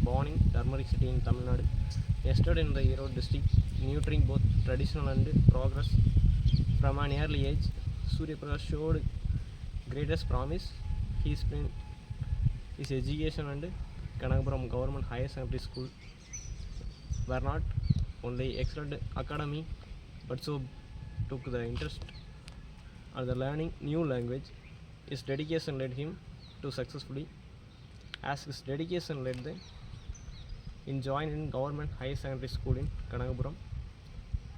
born in Turmeric City in Tamil Nadu. Studied in the Erode district, nurturing both traditional and progress. From an early age, Surya Prakash showed greatest promise. He spent his education and Kanagapuram Government Higher Secondary School were not only excellent academy but so took the interest and the learning new language. His dedication led him to successfully. As his dedication led them in joining Government Higher Secondary School in Kanagapuram,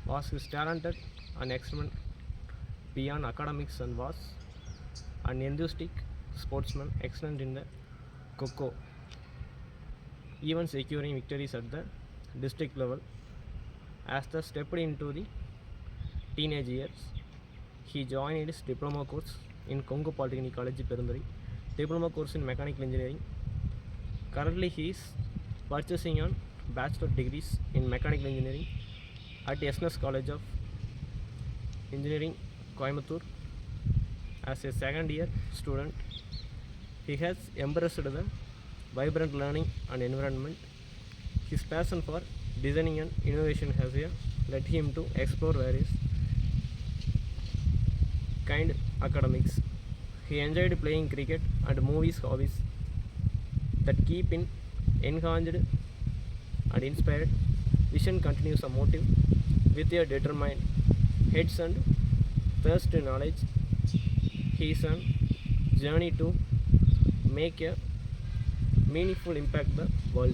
was his talented and excellent beyond academics and was an enthusiastic sportsman, excellent in the Kho, even securing victories at the district level. As he stepped into the teenage years, he joined his diploma course in Congo Polytechnic College, Perundurai, diploma course in mechanical engineering. Currently, he is purchasing on bachelor degrees in mechanical engineering at SNS College of Engineering, Coimbatore. As a second year student, he has embraced the vibrant learning and environment. His passion for designing and innovation has led him to explore various kind academics. He enjoyed playing cricket and movies hobbies that keep him enhanced and inspired. Vision continues a motive with a determined heads and thirst in knowledge. He is on journey to make a meaningful impact the world.